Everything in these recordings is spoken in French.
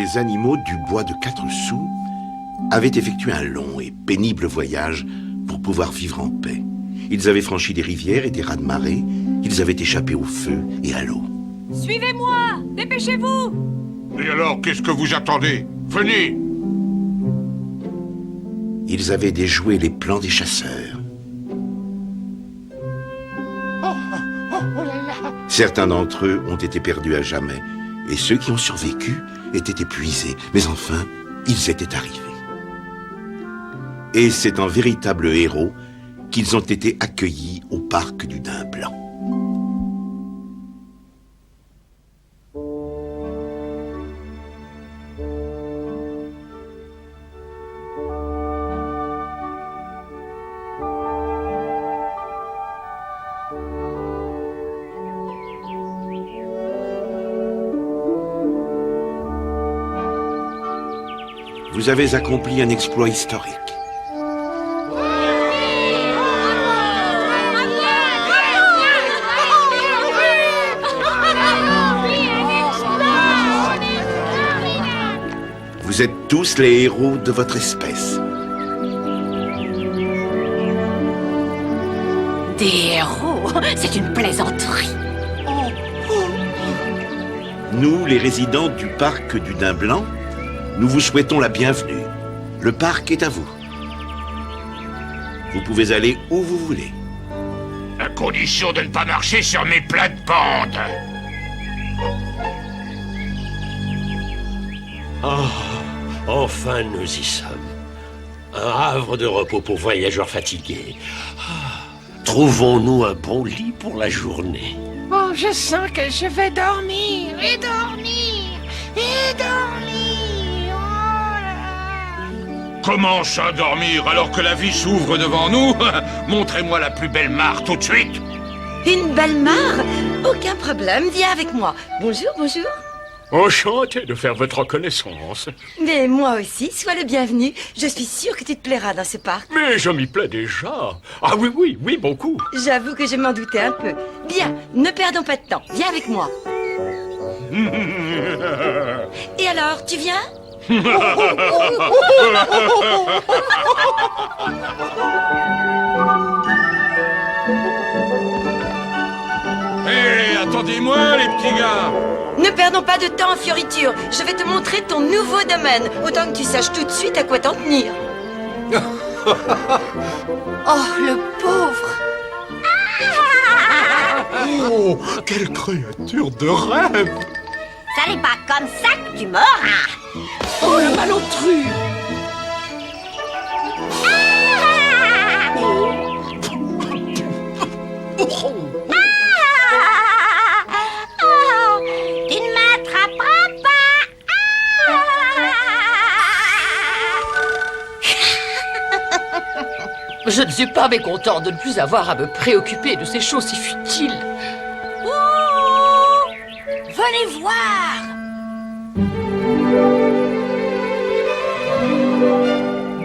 les animaux du bois de 4 sous avaient effectué un long et pénible voyage pour pouvoir vivre en paix. Ils avaient franchi des rivières et des raz-de-marée, ils avaient échappé au feu et à l'eau. Suivez-moi! Dépêchez-vous! Et alors, qu'est-ce que vous attendez? Venez! Ils avaient déjoué les plans des chasseurs. Certains d'entre eux ont été perdus à jamais, et ceux qui ont survécu étaient épuisés, mais enfin, ils étaient arrivés. Et c'est en véritables héros qu'ils ont été accueillis au parc du Daim Blanc. Vous avez accompli un exploit historique. Vous êtes tous les héros de votre espèce. Des héros? C'est une plaisanterie. Nous, les résidents du parc du Daim Blanc, nous vous souhaitons la bienvenue. Le parc est à vous. Vous pouvez aller où vous voulez. À condition de ne pas marcher sur mes plates-bandes. Oh, enfin nous y sommes. Un havre de repos pour voyageurs fatigués. Trouvons-nous un bon lit pour la journée. Oh, je sens que je vais dormir et dormir et dormir. Oh là. Comment ça, dormir alors que la vie s'ouvre devant nous? Montrez-moi la plus belle mare tout de suite. Une belle mare? Aucun problème, viens avec moi. Bonjour, bonjour. Enchanté de faire votre connaissance. Mais moi aussi, sois le bienvenu. Je suis sûre que tu te plairas dans ce parc. Mais je m'y plais déjà. Ah oui, beaucoup. J'avoue que je m'en doutais un peu. Bien, ne perdons pas de temps. Viens avec moi. Et alors, tu viens? Hé, attendez-moi, les petits gars. Ne perdons pas de temps en fioritures. Je vais te montrer ton nouveau domaine. Autant que tu saches tout de suite à quoi t'en tenir. Oh, le pauvre. Oh, quelle créature de rêve! Ça n'est pas comme ça que tu m'auras. Oh, le malotru. Tu ne m'attraperas pas. Je ne suis pas mécontent de ne plus avoir à me préoccuper de ces choses si futiles. Ouh, venez voir.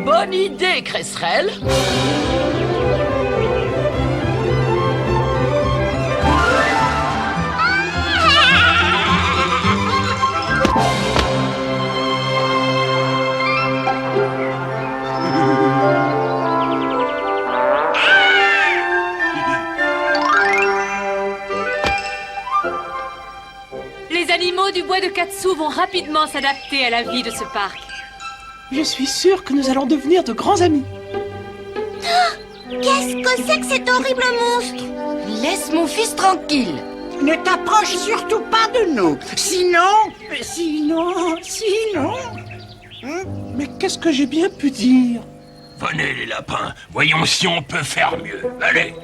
Bonne idée, Cresserelle. Les animaux du bois de 4 sous vont rapidement s'adapter à la vie de ce parc. Je suis sûre que nous allons devenir de grands amis. Qu'est-ce que c'est que cet horrible monstre? Laisse mon fils tranquille. Ne t'approche surtout pas de nous. Sinon... Mais qu'est-ce que j'ai bien pu dire? Venez les lapins, voyons si on peut faire mieux. Allez.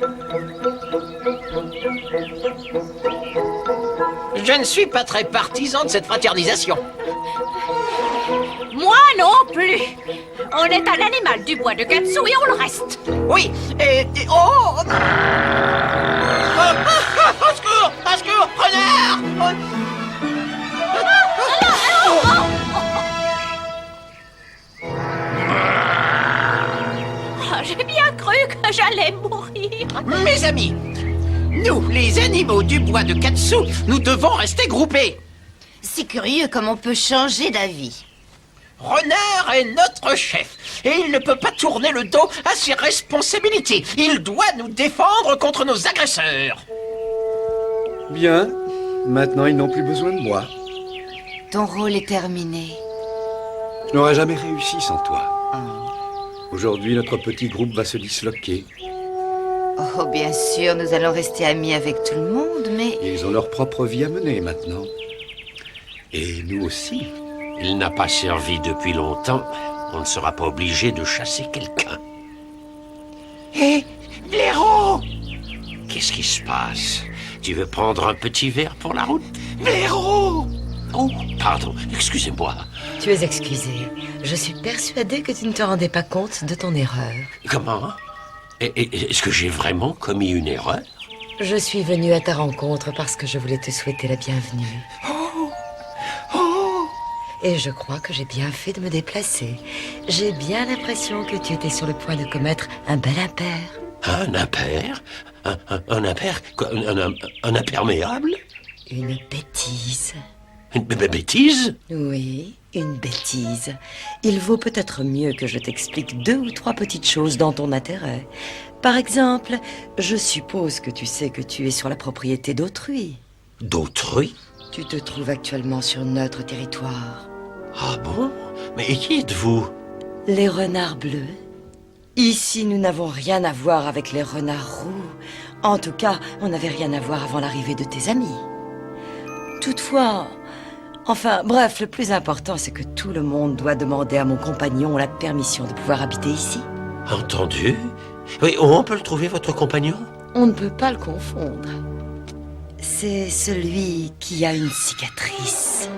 Je ne suis pas très partisan de cette fraternisation. Moi non plus. On est un animal du bois de 4 sous et on le reste. Oui, oh Au secours, renard. J'ai bien cru que j'allais mourir. Mes amis, nous, les animaux du bois de 4 sous, nous devons rester groupés. C'est curieux comme on peut changer d'avis. Renard est notre chef, et il ne peut pas tourner le dos à ses responsabilités. Il doit nous défendre contre nos agresseurs. Bien. Maintenant, ils n'ont plus besoin de moi. Ton rôle est terminé. Je n'aurais jamais réussi sans toi. Aujourd'hui, notre petit groupe va se disloquer. Oh, bien sûr, nous allons rester amis avec tout le monde, mais... Ils ont leur propre vie à mener maintenant. Et nous aussi. Il n'a pas servi depuis longtemps. On ne sera pas obligé de chasser quelqu'un. Hé, Blaireau! Qu'est-ce qui se passe? Tu veux prendre un petit verre pour la route? Blaireau! Oh, pardon, excusez-moi. Tu es excusé. Je suis persuadée que tu ne te rendais pas compte de ton erreur. Comment? Est-ce que j'ai vraiment commis une erreur? Je suis venue à ta rencontre parce que je voulais te souhaiter la bienvenue. Et je crois que j'ai bien fait de me déplacer. J'ai bien l'impression que tu étais sur le point de commettre un bel impair. Un impair? Un impair? Un imperméable? Une bêtise. Une bêtise? Oui, une bêtise. Il vaut peut-être mieux que je t'explique 2 ou 3 petites choses dans ton intérêt. Par exemple, je suppose que tu sais que tu es sur la propriété d'autrui. D'autrui? Tu te trouves actuellement sur notre territoire. Ah bon? Mais qui êtes-vous? Les renards bleus. Ici, nous n'avons rien à voir avec les renards roux. En tout cas, on n'avait rien à voir avant l'arrivée de tes amis. Toutefois... Enfin, bref, le plus important, c'est que tout le monde doit demander à mon compagnon la permission de pouvoir habiter ici. Entendu. Oui, on peut le trouver, votre compagnon? On ne peut pas le confondre. C'est celui qui a une cicatrice.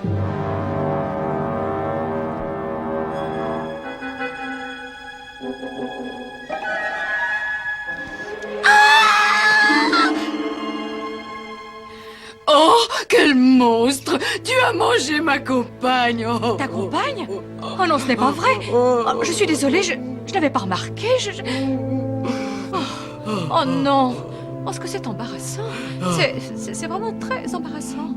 Oh, quel monstre! Tu as mangé ma compagne! Oh, Ta compagne? Oh non, ce n'est pas vrai. Oh, je suis désolée, je n'avais pas remarqué. Oh non! Oh, ce que c'est embarrassant. C'est vraiment très embarrassant.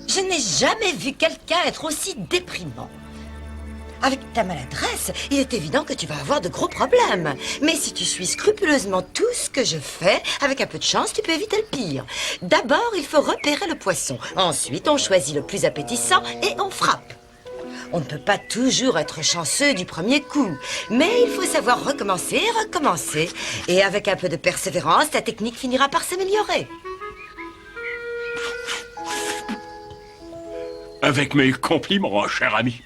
Je n'ai jamais vu quelqu'un être aussi déprimant. Avec ta maladresse, il est évident que tu vas avoir de gros problèmes. Mais si tu suis scrupuleusement tout ce que je fais, avec un peu de chance, tu peux éviter le pire. D'abord, il faut repérer le poisson. Ensuite, on choisit le plus appétissant et on frappe. On ne peut pas toujours être chanceux du premier coup. Mais il faut savoir recommencer et recommencer. Et avec un peu de persévérance, ta technique finira par s'améliorer. Avec mes compliments, cher ami.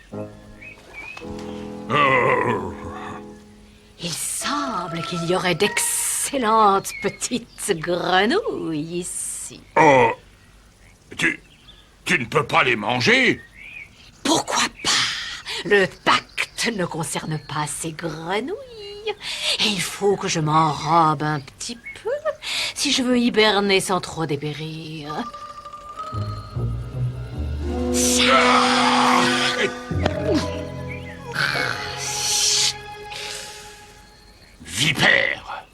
Il semble qu'il y aurait d'excellentes petites grenouilles ici. Oh, tu ne peux pas les manger? Pourquoi pas? Le pacte ne concerne pas ces grenouilles. Et il faut que je m'enrobe un petit peu si je veux hiberner sans trop dépérir. Vipère!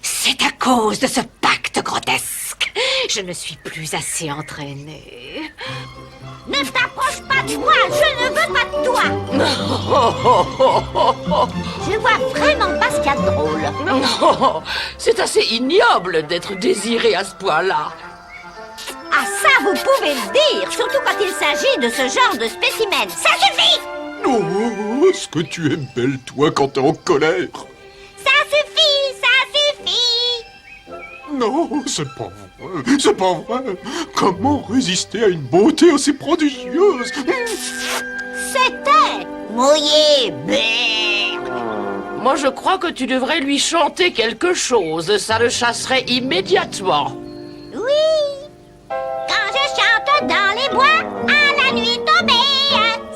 C'est à cause de ce pacte grotesque. Je ne suis plus assez entraînée. Ne t'approche pas de moi, je ne veux pas de toi. Je vois vraiment pas ce qu'il y a de drôle. Oh, c'est assez ignoble d'être désiré à ce point-là. Ah ça, vous pouvez le dire, surtout quand il s'agit de ce genre de spécimen. Ça suffit! Oh, est-ce que tu es belle, toi, quand t'es en colère? Ça suffit, ça suffit! Non, c'est pas vrai, c'est pas vrai. Comment résister à une beauté aussi prodigieuse? C'était mouillé, merde! Moi, je crois que tu devrais lui chanter quelque chose. Ça le chasserait immédiatement. Oui! Quand je chante dans les bois, à la nuit tombée,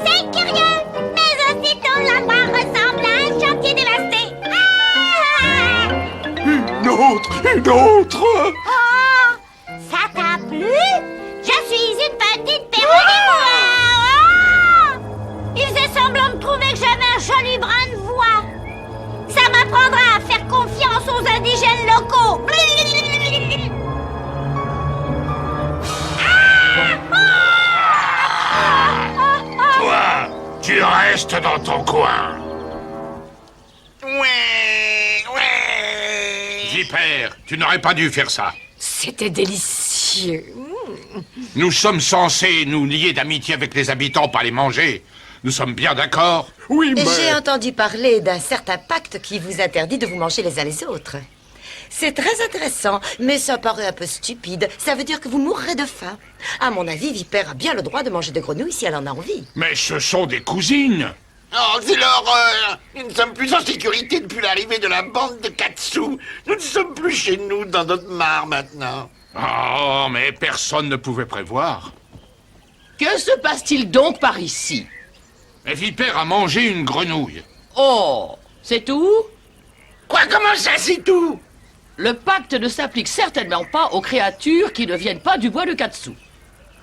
c'est curieux, mais aussitôt la voix ressemble à un chantier dévasté. Ah! Une autre! Oh! Ça t'a plu? Je suis une petite perroquet. Oh! Il faisait semblant de trouver que j'avais un joli brin de voix. Ça m'apprendra à faire confiance aux indigènes locaux. Reste dans ton coin. Vipère, tu n'aurais pas dû faire ça. C'était délicieux. Nous sommes censés nous lier d'amitié avec les habitants, pas les manger. Nous sommes bien d'accord? Oui, mais... J'ai entendu parler d'un certain pacte qui vous interdit de vous manger les uns les autres. C'est très intéressant, mais ça paraît un peu stupide. Ça veut dire que vous mourrez de faim. À mon avis, Vipère a bien le droit de manger des grenouilles si elle en a envie. Mais ce sont des cousines. Oh, c'est l'horreur! Nous ne sommes plus en sécurité depuis l'arrivée de la bande de Katsu. Nous ne sommes plus chez nous, dans notre mare maintenant. Oh, mais personne ne pouvait prévoir. Que se passe-t-il donc par ici? Mais Vipère a mangé une grenouille. Oh, c'est tout? Quoi, comment ça, c'est tout? Le pacte ne s'applique certainement pas aux créatures qui ne viennent pas du bois de Katsu.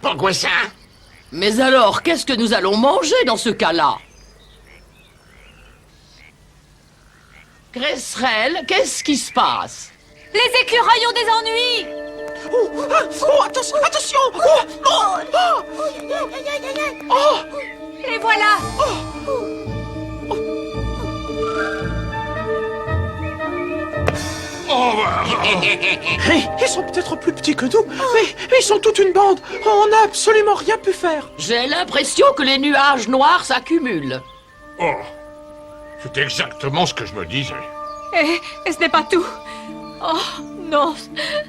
Pourquoi ça? Mais alors, qu'est-ce que nous allons manger dans ce cas-là? Cresserelle, qu'est-ce qui se passe? Les écureuils ont des ennuis. Attention, attention. Les voilà. Ils sont peut-être plus petits que nous, mais ils sont toute une bande. On n'a absolument rien pu faire. J'ai l'impression que les nuages noirs s'accumulent. Oh, c'est exactement ce que je me disais. Et ce n'est pas tout. Oh, non.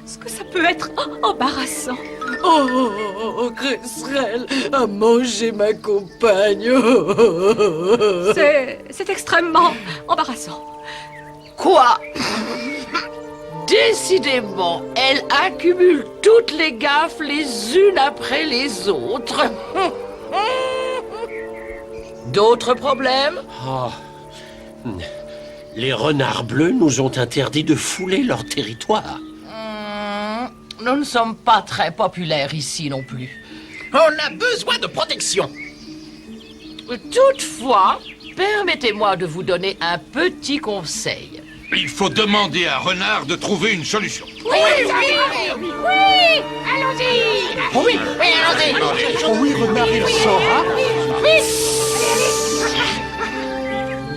Ce que ça peut être embarrassant. Oh, Cresserelle a mangé ma compagne. C'est extrêmement embarrassant. Quoi? Décidément, elle accumule toutes les gaffes les unes après les autres. D'autres problèmes? Oh. Les renards bleus nous ont interdit de fouler leur territoire. Nous ne sommes pas très populaires ici non plus. On a besoin de protection. Toutefois, permettez-moi de vous donner un petit conseil. Il faut demander à Renard de trouver une solution. Oui, allons-y. Oh oui, Renard, il saura.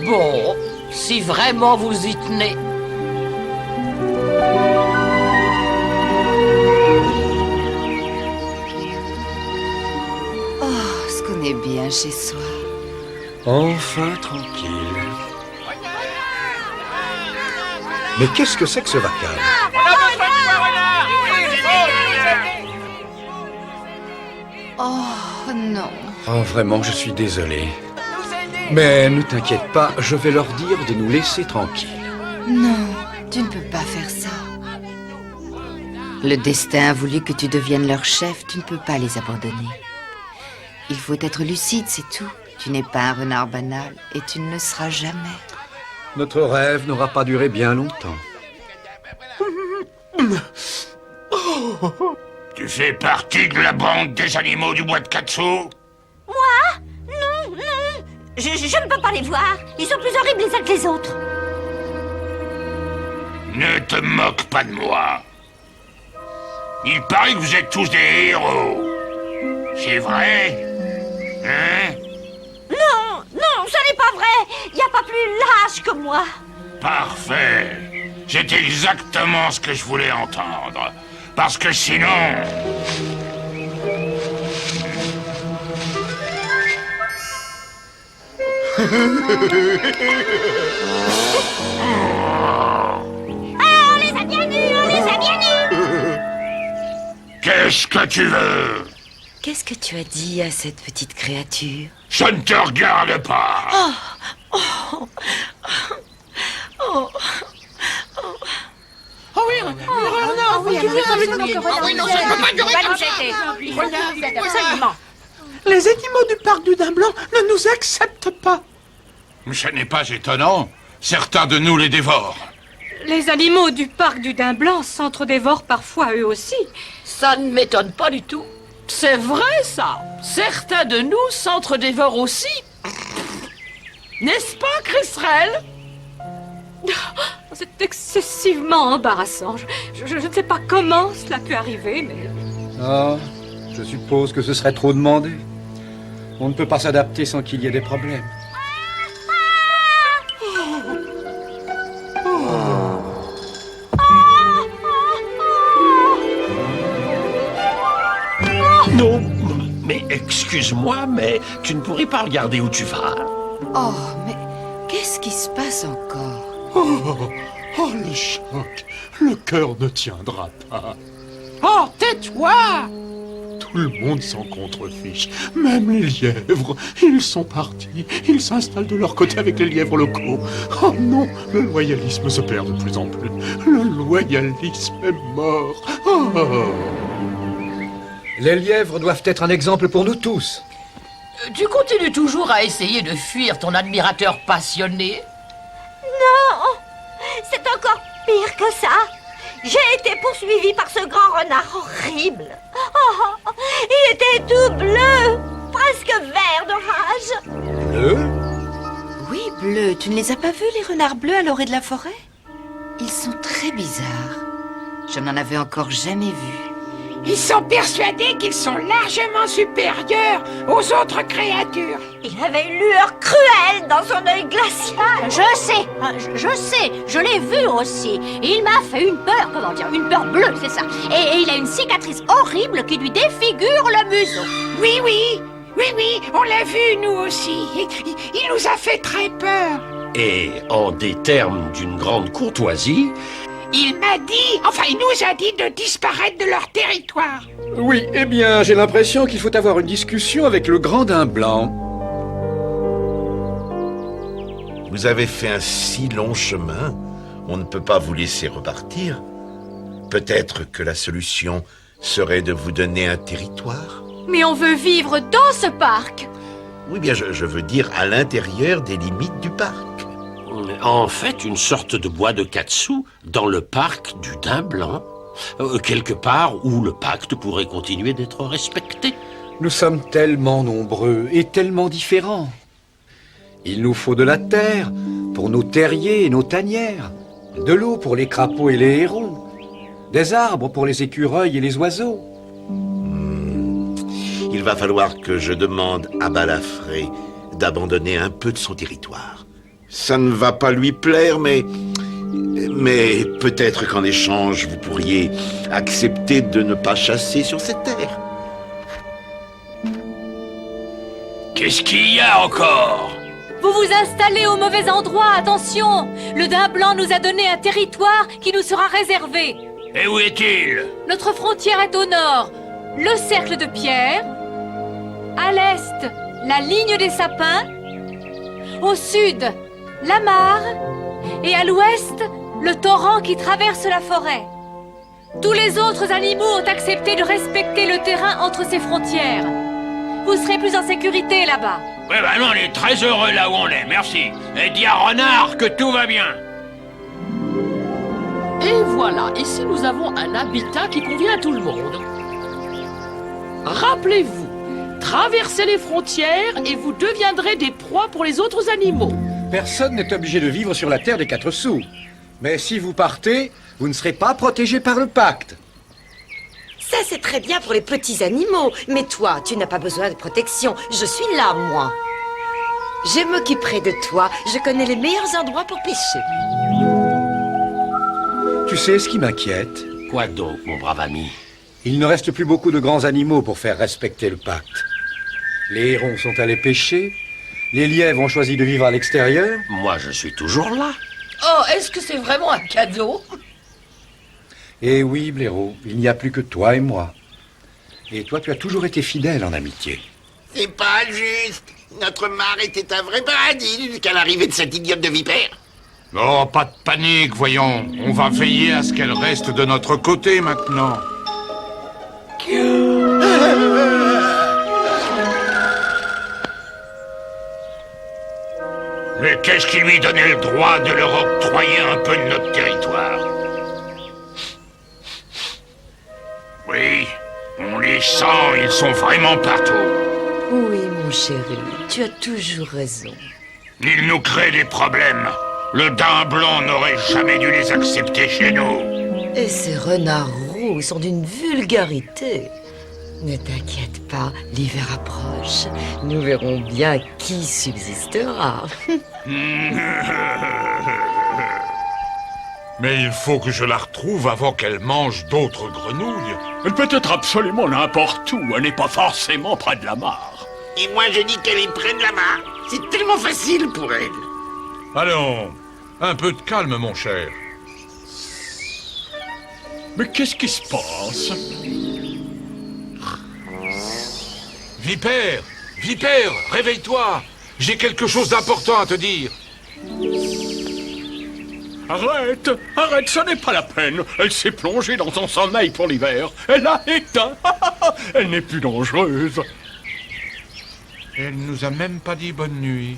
Bon, si vraiment vous y tenez. Oh, ce qu'on est bien chez soi. Enfin tranquille. Mais qu'est-ce que c'est que ce vacarme? Oh, non. Oh, vraiment, je suis désolé. Mais ne t'inquiète pas, je vais leur dire de nous laisser tranquilles. Non, tu ne peux pas faire ça. Le destin a voulu que tu deviennes leur chef, tu ne peux pas les abandonner. Il faut être lucide, c'est tout. Tu n'es pas un renard banal et tu ne le seras jamais. Notre rêve n'aura pas duré bien longtemps. Tu fais partie de la bande des animaux du bois de Katsu? Moi? Non, non. Je ne peux pas les voir. Ils sont plus horribles les uns que les autres. Ne te moque pas de moi. Il paraît que vous êtes tous des héros. C'est vrai? Hein? Non, non, ça n'est pas vrai. Il n'y a pas plus lâche que moi. Parfait. C'est exactement ce que je voulais entendre. Parce que sinon... Ah, on les a bien eus, on les a bien eus. Qu'est-ce que tu veux? Qu'est-ce que tu as dit à cette petite créature? Je ne te regarde pas. Oh oui, Renard, oui, non, ça ne peut pas durer comme ça. Absolument. Les animaux du parc du Daim Blanc ne nous acceptent pas. Mais ce n'est pas étonnant. Certains de nous les dévorent. Les animaux du parc du Daim Blanc s'entre-dévorent parfois eux aussi. Ça ne m'étonne pas du tout. C'est vrai, ça. Certains de nous s'entre-dévorent aussi. N'est-ce pas, Cresserelle? C'est excessivement embarrassant. Je ne sais pas comment cela peut arriver, mais... Ah, je suppose que ce serait trop demandé. On ne peut pas s'adapter sans qu'il y ait des problèmes. excuse-moi, mais tu ne pourrais pas regarder où tu vas. Oh, mais qu'est-ce qui se passe encore? Oh, le choc. Le cœur ne tiendra pas. Oh, tais-toi! Tout le monde s'en contrefiche, même les lièvres. Ils sont partis, ils s'installent de leur côté avec les lièvres locaux. Oh non, le loyalisme se perd de plus en plus. Le loyalisme est mort. Oh. Les lièvres doivent être un exemple pour nous tous. Tu continues toujours à essayer de fuir ton admirateur passionné? Non, c'est encore pire que ça. J'ai été poursuivie par ce grand renard horrible. Oh, il était tout bleu, presque vert de rage. Bleu? Oui, bleu. Tu ne les as pas vus, les renards bleus, à l'orée de la forêt? Ils sont très bizarres. Je n'en avais encore jamais vu. Ils sont persuadés qu'ils sont largement supérieurs aux autres créatures. Il avait une lueur cruelle dans son œil glacial. Je sais, je l'ai vu aussi. Il m'a fait une peur, comment dire, une peur bleue, c'est ça. Et il a une cicatrice horrible qui lui défigure le museau. Oui, on l'a vu nous aussi. Il nous a fait très peur. Et en des termes d'une grande courtoisie, Il m'a dit, enfin il nous a dit de disparaître de leur territoire. Oui, eh bien, j'ai l'impression qu'il faut avoir une discussion avec le grand daim blanc. Vous avez fait un si long chemin, on ne peut pas vous laisser repartir. Peut-être que la solution serait de vous donner un territoire. Mais on veut vivre dans ce parc. Oui, bien, je veux dire à l'intérieur des limites du parc. en fait une sorte de bois de 4 sous dans le parc du daim blanc, quelque part où le pacte pourrait continuer d'être respecté. Nous sommes tellement nombreux et tellement différents. Il nous faut de la terre pour nos terriers et nos tanières, de l'eau pour les crapauds et les hérons, des arbres pour les écureuils et les oiseaux. Il va falloir que je demande à Balafré d'abandonner un peu de son territoire. Ça ne va pas lui plaire, mais peut-être qu'en échange, vous pourriez accepter de ne pas chasser sur cette terre. Qu'est-ce qu'il y a encore? Vous vous installez au mauvais endroit, attention! Le daim blanc nous a donné un territoire qui nous sera réservé. Et où est-il? Notre frontière est au nord, le cercle de pierre. À l'est, la ligne des sapins. Au sud, la mare. Et à l'ouest, le torrent qui traverse la forêt. Tous les autres animaux ont accepté de respecter le terrain entre ces frontières. Vous serez plus en sécurité là-bas. Ouais, bah non, on est très heureux là où on est, merci. Et dis à Renard que tout va bien. Et voilà, ici nous avons un habitat qui convient à tout le monde. Rappelez-vous, traversez les frontières et vous deviendrez des proies pour les autres animaux. Personne n'est obligé de vivre sur la terre des 4 sous. Mais si vous partez, vous ne serez pas protégé par le pacte. Ça, c'est très bien pour les petits animaux. Mais toi, tu n'as pas besoin de protection. Je suis là, moi. Je m'occuperai de toi. Je connais les meilleurs endroits pour pêcher. Tu sais ce qui m'inquiète? Quoi donc, mon brave ami? Il ne reste plus beaucoup de grands animaux pour faire respecter le pacte. Les hérons sont allés pêcher. Les lièvres ont choisi de vivre à l'extérieur. Moi, je suis toujours là. Oh, est-ce que c'est vraiment un cadeau? Eh oui, Blaireau, il n'y a plus que toi et moi. Et toi, tu as toujours été fidèle en amitié. C'est pas juste. Notre mare était un vrai paradis jusqu'à l'arrivée de cette idiote de vipère. Oh, pas de panique, voyons. On va veiller à ce qu'elle reste de notre côté maintenant. Mais qu'est-ce qui lui donnait le droit de leur octroyer un peu de notre territoire? Oui, on les sent, ils sont vraiment partout. Oui, mon chéri, tu as toujours raison. Ils nous créent des problèmes. Le daim blanc n'aurait jamais dû les accepter chez nous. Et ces renards roux sont d'une vulgarité. Ne t'inquiète pas, l'hiver approche. Nous verrons bien qui subsistera. Mais il faut que je la retrouve avant qu'elle mange d'autres grenouilles. Elle peut être absolument n'importe où, elle n'est pas forcément près de la mare. Et moi, je dis qu'elle est près de là-bas. C'est tellement facile pour elle. Allons, un peu de calme, mon cher. Mais qu'est-ce qui se passe? Vipère, Vipère, réveille-toi. J'ai quelque chose d'important à te dire. Arrête, arrête, ce n'est pas la peine. Elle s'est plongée dans son sommeil pour l'hiver. Elle a éteint. Elle n'est plus dangereuse. Elle nous a même pas dit bonne nuit.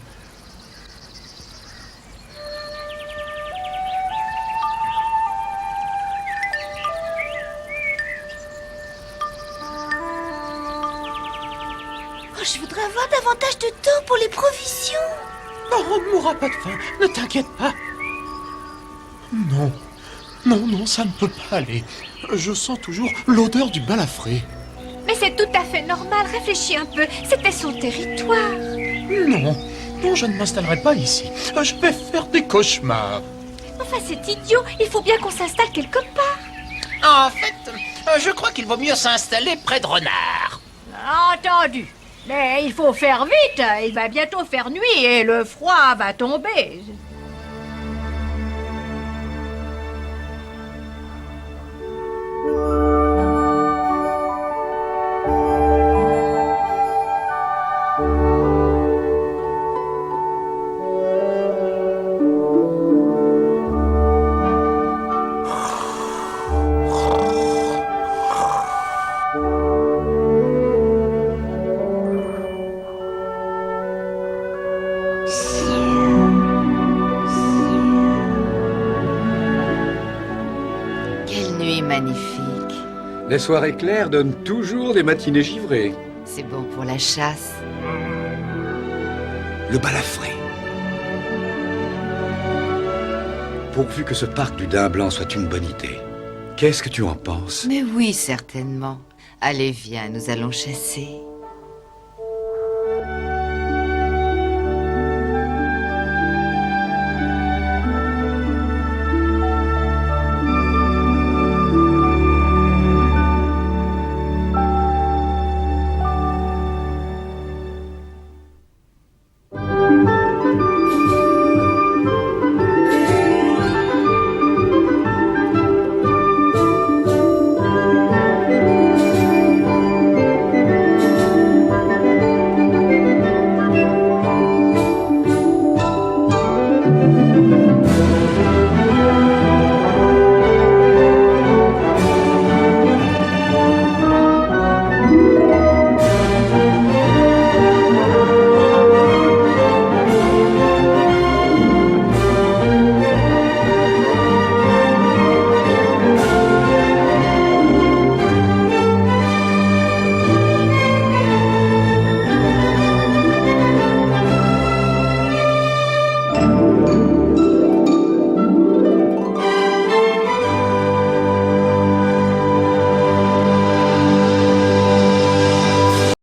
Oh, je voudrais avoir davantage de temps pour les provisions. Non, on ne mourra pas de faim. Ne t'inquiète pas. Non, non, non, ça ne peut pas aller. Je sens toujours l'odeur du balafré. Mais c'est tout à fait normal, réfléchis un peu. C'était son territoire. Non, non, je ne m'installerai pas ici. Je vais faire des cauchemars. Enfin, c'est idiot. Il faut bien qu'on s'installe quelque part. En fait, je crois qu'il vaut mieux s'installer près de Renard. Entendu. Mais il faut faire vite. Il va bientôt faire nuit et le froid va tomber. Quelle nuit magnifique. Les soirées claires donnent toujours des matinées givrées. C'est bon pour la chasse. Le balafré. Pourvu que ce parc du Daim Blanc soit une bonne idée. Qu'est-ce que tu en penses? Mais oui, certainement. Allez, viens, nous allons chasser.